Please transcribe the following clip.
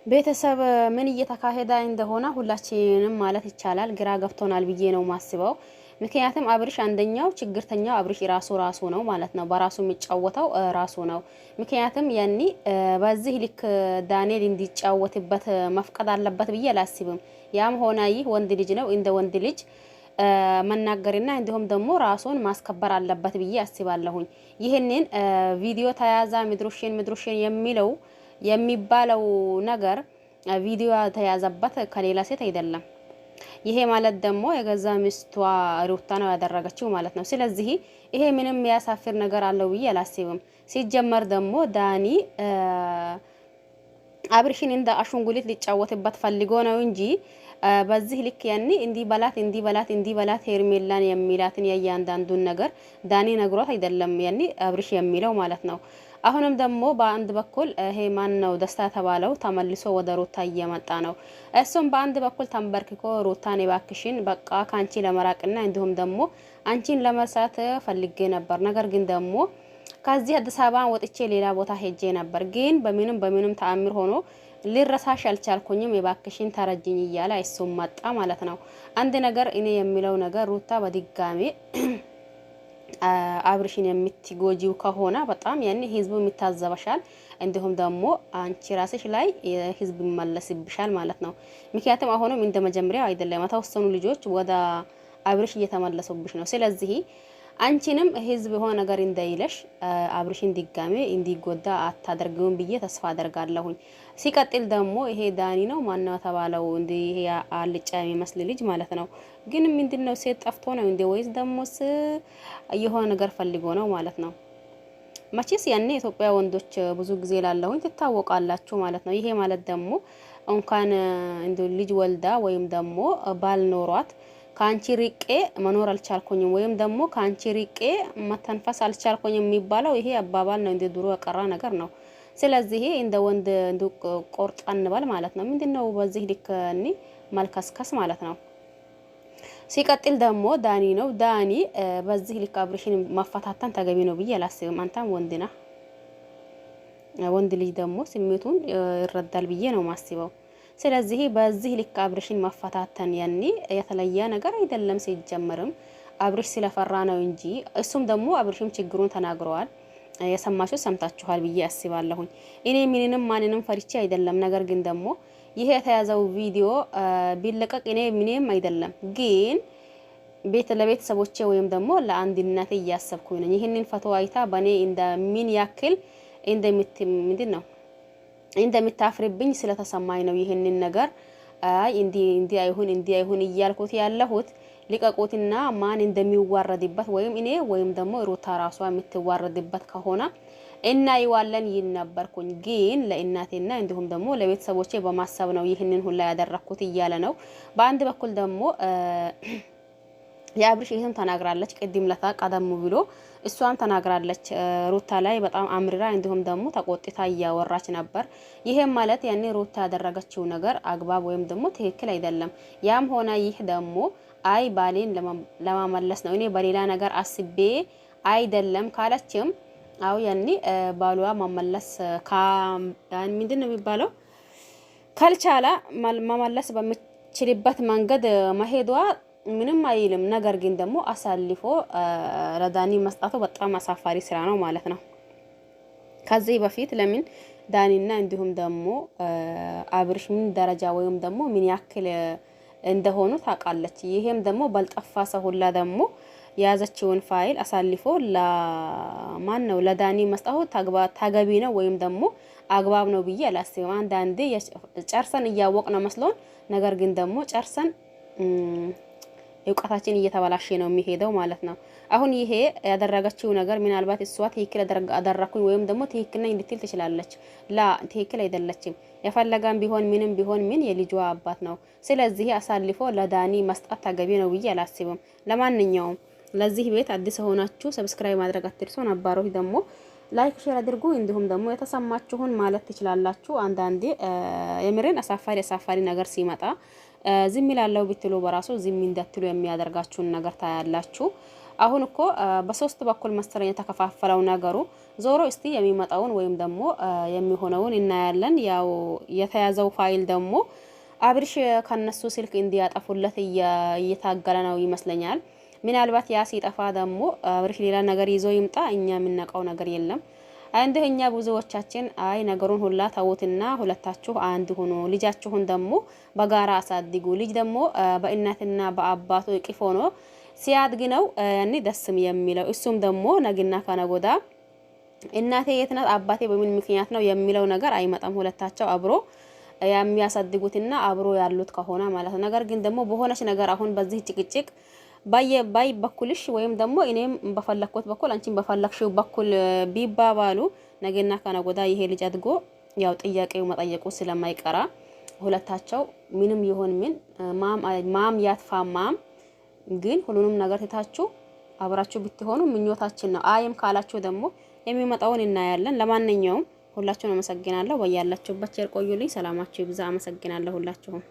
ቤተሰብ ምን እየተካሄደ እንደሆነ ሁላችንም ማለት ይቻላል ግራ ገብቶናል ብዬ ነው ማስበው። ምክንያቱም አብርሽ አንደኛው ችግርተኛው አብርሽ ራሱ ነው ማለት ነው። በራሱ የሚጫወተው ራሱ ነው። ምክንያቱም ያኒ በዚህ ልክ ዳንኤል እንዲጫወትበት መፍቀድ አለበት ብዬ አላስብም። ያም ሆነ ይህ ወንድ ልጅ ነው፣ እንደ ወንድ ልጅ መናገርና እንዲሁም ደግሞ ራሱን ማስከበር አለበት ብዬ አስባለሁኝ። ይህንን ቪዲዮ ተያዛ ምድሩሽን የሚባለው ነገር ቪዲዮ ተያዘበት ከሌላ ሴት አይደለም። ይሄ ማለት ደግሞ የገዛ ሚስቷ ሩታ ነው ያደረገችው ማለት ነው። ስለዚህ ይሄ ምንም ያሳፍር ነገር አለው ብዬ አላስብም። ሲጀመር ደግሞ ዳኒ አብርሽን እንደ አሹንጉሊት ሊጫወትበት ፈልጎ ነው እንጂ በዚህ ልክ ያኒ እንዲ በላት ሄርሜላን የሚላትን የእያንዳንዱን ነገር ዳኒ ነግሯት አይደለም ያኒ አብርሽ የሚለው ማለት ነው። አሁንም ደግሞ በአንድ በኩል ይሄ ማን ነው ደስታ ተባለው ተመልሶ ወደ ሩታ እየመጣ ነው። እሱም በአንድ በኩል ተንበርክኮ ሩታን እባክሽን በቃ ካንቺ ለመራቅና እንዲሁም ደግሞ አንቺን ለመርሳት ፈልጌ ነበር፣ ነገር ግን ደግሞ ከዚህ አዲስ አበባ ወጥቼ ሌላ ቦታ ሄጄ ነበር፣ ግን በምንም ተአምር ሆኖ ልረሳሽ አልቻልኩኝም፣ እባክሽን ተረጅኝ እያለ እሱም መጣ ማለት ነው። አንድ ነገር እኔ የሚለው ነገር ሩታ በድጋሚ አብርሽን የምትጎጂው ከሆነ በጣም ያኔ ህዝቡ የሚታዘበሻል፣ እንዲሁም ደግሞ አንቺ ራስሽ ላይ ህዝብ ይመለስብሻል ማለት ነው። ምክንያቱም አሁንም እንደመጀመሪያው አይደለም፣ የተወሰኑ ልጆች ወደ አብርሽ እየተመለሱብሽ ነው። ስለዚህ አንቺንም ህዝብ የሆነ ነገር እንዳይለሽ አብርሽን ድጋሜ እንዲጎዳ አታደርጊውን ብዬ ተስፋ አደርጋለሁኝ። ሲቀጥል ደግሞ ይሄ ዳኒ ነው ማነው ተባለው እንዴ ይሄ አልጫ የሚመስል ልጅ ማለት ነው። ግን ምንድነው ሴት ጠፍቶ ነው እንዴ ወይስ ደሞስ የሆነ ነገር ፈልጎ ነው ማለት ነው? መቼስ ያኔ ኢትዮጵያ ወንዶች ብዙ ጊዜ ላለሁኝ ትታወቃላችሁ ማለት ነው። ይሄ ማለት ደግሞ እንኳን እንደ ልጅ ወልዳ ወይም ደግሞ ባል ኖሯት ካንቺ ሪቄ መኖር አልቻልኩኝም ወይም ደግሞ ካንቺ ሪቄ መተንፈስ አልቻልኩኝም የሚባለው ይሄ አባባል ነው፣ እንደ ድሮ የቀረ ነገር ነው። ስለዚህ እንደ ወንድ እንደ ቆርጣን ባል ማለት ነው። ምንድነው በዚህ ልክ መልከስከስ ማለት ነው። ሲቀጥል ደግሞ ዳኒ ነው። ዳኒ በዚህ ልክ አብርሽን ማፈታተን ተገቢ ነው ብዬ አላስብም። አንተም ወንድ ነህ፣ ወንድ ልጅ ደግሞ ስሜቱን ይረዳል ብዬ ነው ማስበው። ስለዚህ በዚህ ልክ አብርሽን ማፈታተን ያኔ የተለየ ነገር አይደለም። ሲጀመርም አብርሽ ስለፈራ ነው እንጂ እሱም ደግሞ አብርሽም ችግሩን ተናግረዋል። የሰማችሁ ሰምታችኋል ብዬ አስባለሁኝ። እኔ ማንንም ፈርቼ አይደለም። ነገር ግን ደግሞ ይሄ የተያዘው ቪዲዮ ቢለቀቅ እኔ ምንም አይደለም፣ ግን ለቤተሰቦቼ ወይም ደግሞ ለአንድነቴ እያሰብኩኝ ነኝ። ይሄንን ፎቶ አይታ በኔ እንደምን ያክል ምንድን ነው እንደምታፍርብኝ ስለተሰማኝ ነው ይሄንን ነገር እንዲ አይሁን እያልኩት ያለሁት። ሊቀቁትና ማን እንደሚዋረድበት ወይም እኔ ወይም ደግሞ ሩታ ራሷ የምትዋረድበት ከሆነ እናይዋለን ይነበርኩኝ። ግን ለእናቴና እንዲሁም ደግሞ ለቤተሰቦቼ በማሰብ ነው ይህንን ሁላ ያደረኩት እያለ ነው። በአንድ በኩል ደግሞ የአብርሽ ይህም ተናግራለች። ቅድም ለታ ቀደም ብሎ እሷም ተናግራለች። ሩታ ላይ በጣም አምርራ እንዲሁም ደግሞ ተቆጥታ እያወራች ነበር። ይሄም ማለት ያኔ ሩታ ያደረገችው ነገር አግባብ ወይም ደግሞ ትክክል አይደለም። ያም ሆነ ይህ ደግሞ አይ ባሌን ለማመለስ ነው እኔ በሌላ ነገር አስቤ አይደለም ካለችም አው ያኔ ባሏ ማመለስ ምንድን ነው የሚባለው ካልቻላ መመለስ በሚችልበት መንገድ መሄዷ ምንም አይልም። ነገር ግን ደግሞ አሳልፎ ለዳኒ መስጣቱ በጣም አሳፋሪ ስራ ነው ማለት ነው። ከዚህ በፊት ለምን ዳኒና እንዲሁም ደግሞ አብርሽ ምን ደረጃ ወይም ደግሞ ምን ያክል እንደሆኑ ታውቃለች። ይሄም ደግሞ ባልጠፋ ሰው ሁላ ደግሞ የያዘችውን ፋይል አሳልፎ ለማን ነው ለዳኒ መስጣቱ ተገቢ ነው ወይም ደግሞ አግባብ ነው ብዬ አላስብም። አንዳንዴ ጨርሰን እያወቅነው መስሎን ነገር ግን ደግሞ ጨርሰን እውቀታችን እየተበላሸ ነው የሚሄደው ማለት ነው። አሁን ይሄ ያደረገችው ነገር ምናልባት እሷ ትክክል አደረኩኝ ወይም ደግሞ ትክክል ነኝ ልትል ትችላለች። ትክክል አይደለችም። የፈለጋም ቢሆን ምንም ቢሆን ምን የልጇ አባት ነው። ስለዚህ አሳልፎ ለዳኒ መስጣት ተገቢ ነው ብዬ አላስብም። ለማንኛውም ለዚህ ቤት አዲስ ሆናችሁ ሰብስክራይብ ማድረግ አትርሱ። ነባሮች ደግሞ ላይክ ሼር አድርጉ። እንዲሁም ደግሞ የተሰማችሁን ማለት ትችላላችሁ። አንዳንዴ የምሬን አሳፋሪ ነገር ሲመጣ ዝም ይላለው ብትሉ በራሱ ዝም እንዳትሉ የሚያደርጋችሁን ነገር ታያላችሁ። አሁን እኮ በሶስት በኩል መሰለኝ ተከፋፈለው ነገሩ። ዞሮ እስቲ የሚመጣውን ወይም ደግሞ የሚሆነውን እናያለን። ያው የተያዘው ፋይል ደግሞ አብርሽ ከነሱ ስልክ እንዲያጠፉለት እየታገለ ነው ይመስለኛል። ምናልባት ያ ሲጠፋ ደግሞ አብርሽ ሌላ ነገር ይዞ ይምጣ፣ እኛ የምናውቀው ነገር የለም። እኛ ብዙዎቻችን አይ ነገሩን ሁላ ተውትና ሁለታችሁ አንድ ሆኖ ልጃችሁን ደግሞ በጋራ አሳድጉ። ልጅ ደግሞ በእናትና በአባቱ እቅፍ ሆኖ ሲያድግ ነው ያኔ ደስም የሚለው። እሱም ደግሞ ነግና ከነጎዳ እናቴ የት ናት አባቴ በምን ምክንያት ነው የሚለው ነገር አይመጣም። ሁለታቸው አብሮ የሚያሳድጉትና አብሮ ያሉት ከሆነ ማለት ነው። ነገር ግን ደግሞ በሆነች ነገር አሁን በዚህ ጭቅጭቅ ባይ በኩልሽ ወይም ደግሞ እኔም በፈለኩት በኩል አንቺም በፈለክሽው በኩል ቢባባሉ ነገና ከነጎዳ ይሄ ልጅ አድጎ ያው ጥያቄው መጠየቁ ስለማይቀራ ሁለታቸው ምንም ይሁን ምን ማም ያጥፋ ማም ግን ሁሉንም ነገር ትታችሁ አብራችሁ ብትሆኑ ምኞታችን ነው። አይም ካላችሁ ደግሞ የሚመጣውን እናያለን። ለማንኛውም ሁላችሁንም አመሰግናለሁ። ወያላችሁበት ቸር ቆዩልኝ። ሰላማችሁ ይብዛ። አመሰግናለሁ ሁላችሁም።